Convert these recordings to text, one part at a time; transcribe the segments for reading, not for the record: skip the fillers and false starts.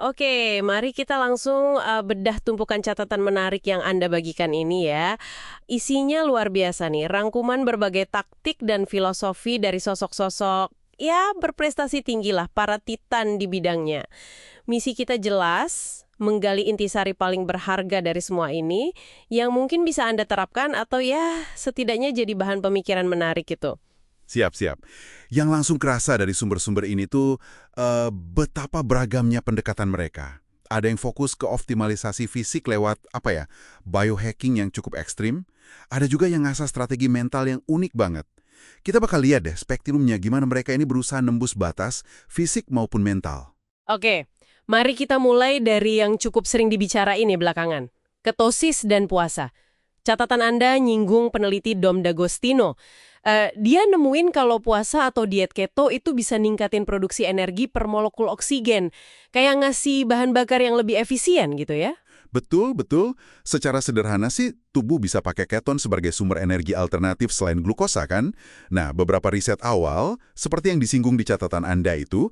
Oke, mari kita langsung bedah tumpukan catatan menarik yang Anda bagikan ini ya. Isinya luar biasa nih, rangkuman berbagai taktik dan filosofi dari sosok-sosok ya berprestasi tinggi lah, para titan di bidangnya. Misi kita jelas, menggali intisari paling berharga dari semua ini, yang mungkin bisa Anda terapkan atau ya setidaknya jadi bahan pemikiran menarik gitu. Siap-siap. Yang langsung kerasa dari sumber-sumber ini tuh betapa beragamnya pendekatan mereka. Ada yang fokus ke optimalisasi fisik lewat biohacking yang cukup ekstrim. Ada juga yang ngasah strategi mental yang unik banget. Kita bakal lihat deh spektrumnya gimana mereka ini berusaha nembus batas fisik maupun mental. Oke, mari kita mulai dari yang cukup sering dibicarain ya belakangan. Ketosis dan puasa. Catatan Anda nyinggung peneliti Dom D'Agostino. Dia nemuin kalau puasa atau diet keto itu bisa ningkatin produksi energi per molekul oksigen. Kayak ngasih bahan bakar yang lebih efisien gitu ya. Betul, betul. Secara sederhana sih, tubuh bisa pakai keton sebagai sumber energi alternatif selain glukosa kan? Nah, beberapa riset awal, seperti yang disinggung di catatan Anda itu,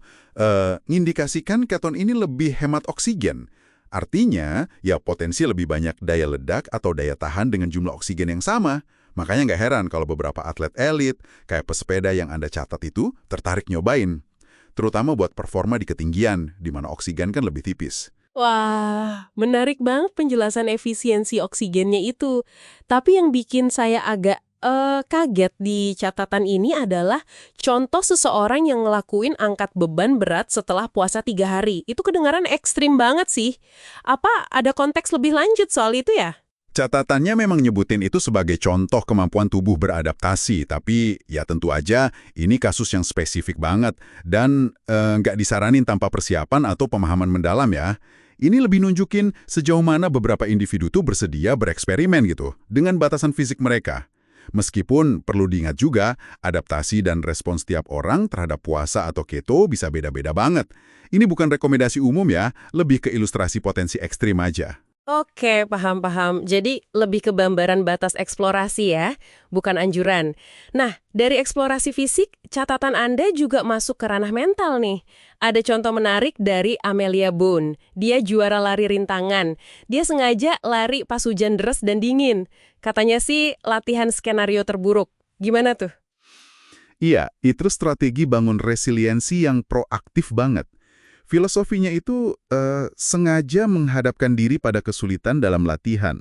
ngindikasikan keton ini lebih hemat oksigen. Artinya, ya potensi lebih banyak daya ledak atau daya tahan dengan jumlah oksigen yang sama. Makanya nggak heran kalau beberapa atlet elit, kayak pesepeda yang Anda catat itu, tertarik nyobain. Terutama buat performa di ketinggian, di mana oksigen kan lebih tipis. Wah, menarik banget penjelasan efisiensi oksigennya itu. Tapi yang bikin saya agak kaget di catatan ini adalah contoh seseorang yang ngelakuin angkat beban berat setelah puasa 3 hari. Itu kedengaran ekstrim banget sih. Apa ada konteks lebih lanjut soal itu ya? Catatannya memang nyebutin itu sebagai contoh kemampuan tubuh beradaptasi, tapi ya tentu aja ini kasus yang spesifik banget dan nggak disaranin tanpa persiapan atau pemahaman mendalam ya. Ini lebih nunjukin sejauh mana beberapa individu tuh bersedia bereksperimen gitu dengan batasan fisik mereka. Meskipun perlu diingat juga, adaptasi dan respons tiap orang terhadap puasa atau keto bisa beda-beda banget. Ini bukan rekomendasi umum ya, lebih ke ilustrasi potensi ekstrim aja. Oke, paham-paham. Jadi lebih ke gambaran batas eksplorasi ya, bukan anjuran. Nah, dari eksplorasi fisik, catatan Anda juga masuk ke ranah mental nih. Ada contoh menarik dari Amelia Boone. Dia juara lari rintangan. Dia sengaja lari pas hujan deras dan dingin. Katanya sih latihan skenario terburuk. Gimana tuh? Iya, itu strategi bangun resiliensi yang proaktif banget. Filosofinya itu sengaja menghadapkan diri pada kesulitan dalam latihan.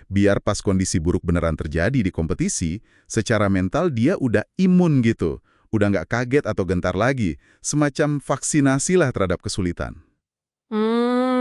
Biar pas kondisi buruk beneran terjadi di kompetisi, secara mental dia udah imun gitu. Udah nggak kaget atau gentar lagi. Semacam vaksinasi lah terhadap kesulitan.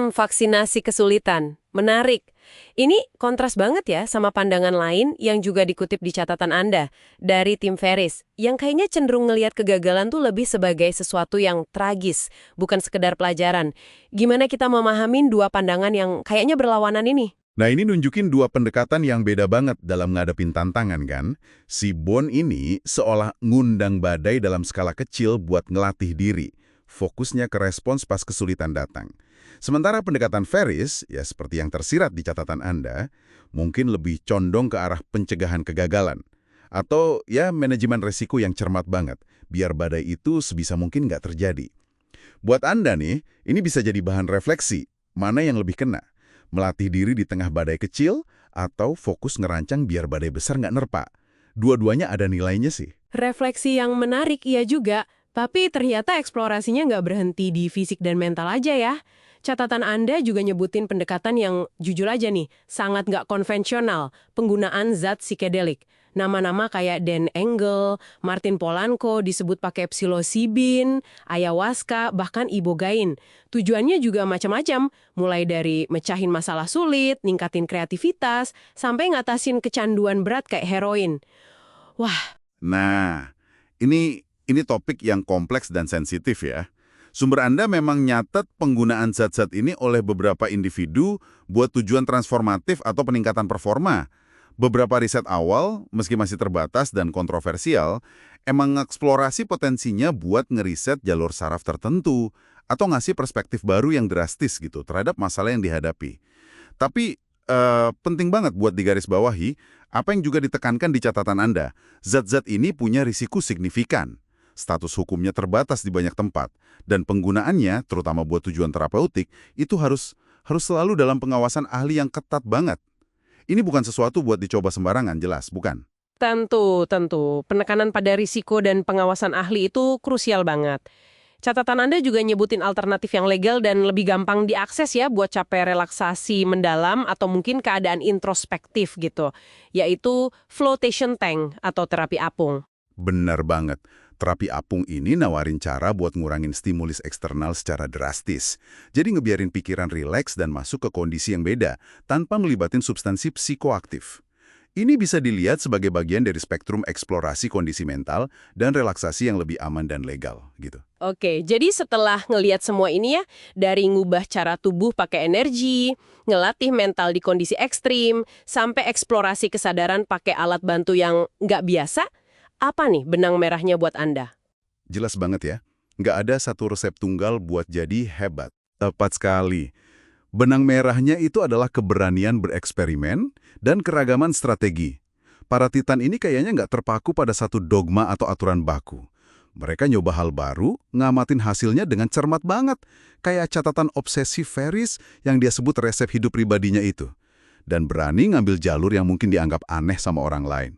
Vaksinasi kesulitan. Menarik. Ini kontras banget ya sama pandangan lain yang juga dikutip di catatan Anda dari Tim Ferriss, yang kayaknya cenderung ngelihat kegagalan tuh lebih sebagai sesuatu yang tragis, bukan sekedar pelajaran. Gimana kita memahamin dua pandangan yang kayaknya berlawanan ini? Nah ini nunjukin dua pendekatan yang beda banget dalam ngadepin tantangan kan. Si Bon ini seolah ngundang badai dalam skala kecil buat ngelatih diri. Fokusnya ke respons pas kesulitan datang. Sementara pendekatan Ferriss, ya seperti yang tersirat di catatan Anda, mungkin lebih condong ke arah pencegahan kegagalan. Atau ya manajemen resiko yang cermat banget, biar badai itu sebisa mungkin nggak terjadi. Buat Anda nih, ini bisa jadi bahan refleksi, mana yang lebih kena? Melatih diri di tengah badai kecil, atau fokus ngerancang biar badai besar nggak nerpa? Dua-duanya ada nilainya sih. Refleksi yang menarik iya juga, tapi ternyata eksplorasinya nggak berhenti di fisik dan mental aja ya. Catatan Anda juga nyebutin pendekatan yang jujur aja nih, sangat nggak konvensional, penggunaan zat psikedelik. Nama-nama kayak Dan Engel, Martin Polanco disebut pakai psilocybin, ayahuasca, bahkan ibogaine. Tujuannya juga macam-macam, mulai dari mecahin masalah sulit, ningkatin kreativitas, sampai ngatasin kecanduan berat kayak heroin. Wah, Nah, ini topik yang kompleks dan sensitif ya. Sumber Anda memang nyatet penggunaan zat-zat ini oleh beberapa individu buat tujuan transformatif atau peningkatan performa. Beberapa riset awal, meski masih terbatas dan kontroversial, emang mengeksplorasi potensinya buat ngeriset jalur saraf tertentu atau ngasih perspektif baru yang drastis gitu terhadap masalah yang dihadapi. Tapi penting banget buat digarisbawahi, apa yang juga ditekankan di catatan Anda, zat-zat ini punya risiko signifikan. status hukumnya terbatas di banyak tempat, dan penggunaannya, terutama buat tujuan terapeutik, itu harus selalu dalam pengawasan ahli yang ketat banget. Ini bukan sesuatu buat dicoba sembarangan, jelas, bukan? Tentu, tentu. Penekanan pada risiko dan pengawasan ahli itu krusial banget. Catatan Anda juga nyebutin alternatif yang legal dan lebih gampang diakses ya buat capai relaksasi mendalam atau mungkin keadaan introspektif gitu, yaitu flotation tank atau terapi apung. Benar banget. Terapi apung ini nawarin cara buat ngurangin stimulus eksternal secara drastis. Jadi ngebiarin pikiran rileks dan masuk ke kondisi yang beda, tanpa ngelibatin substansi psikoaktif. Ini bisa dilihat sebagai bagian dari spektrum eksplorasi kondisi mental dan relaksasi yang lebih aman dan legal, gitu. Oke, jadi setelah ngelihat semua ini ya, dari ngubah cara tubuh pakai energi, ngelatih mental di kondisi ekstrim, sampai eksplorasi kesadaran pakai alat bantu yang nggak biasa, apa nih benang merahnya buat Anda? Jelas banget ya, nggak ada satu resep tunggal buat jadi hebat. Tepat sekali. Benang merahnya itu adalah keberanian bereksperimen dan keragaman strategi. Para titan ini kayaknya nggak terpaku pada satu dogma atau aturan baku. Mereka nyoba hal baru, ngamatin hasilnya dengan cermat banget. Kayak catatan obsesif Ferris yang dia sebut resep hidup pribadinya itu. Dan berani ngambil jalur yang mungkin dianggap aneh sama orang lain.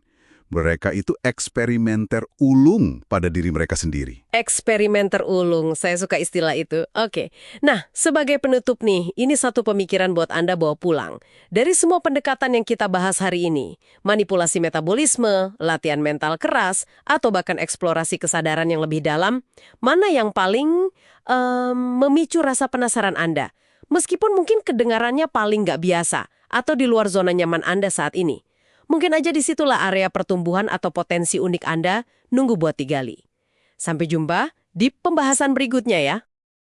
Mereka itu eksperimenter ulung pada diri mereka sendiri. Eksperimenter ulung, saya suka istilah itu. Oke, nah sebagai penutup nih, ini satu pemikiran buat Anda bawa pulang. Dari semua pendekatan yang kita bahas hari ini, manipulasi metabolisme, latihan mental keras, atau bahkan eksplorasi kesadaran yang lebih dalam, mana yang paling memicu rasa penasaran Anda? Meskipun mungkin kedengarannya paling nggak biasa, atau di luar zona nyaman Anda saat ini. Mungkin aja disitulah area pertumbuhan atau potensi unik Anda nunggu buat digali. Sampai jumpa di pembahasan berikutnya ya.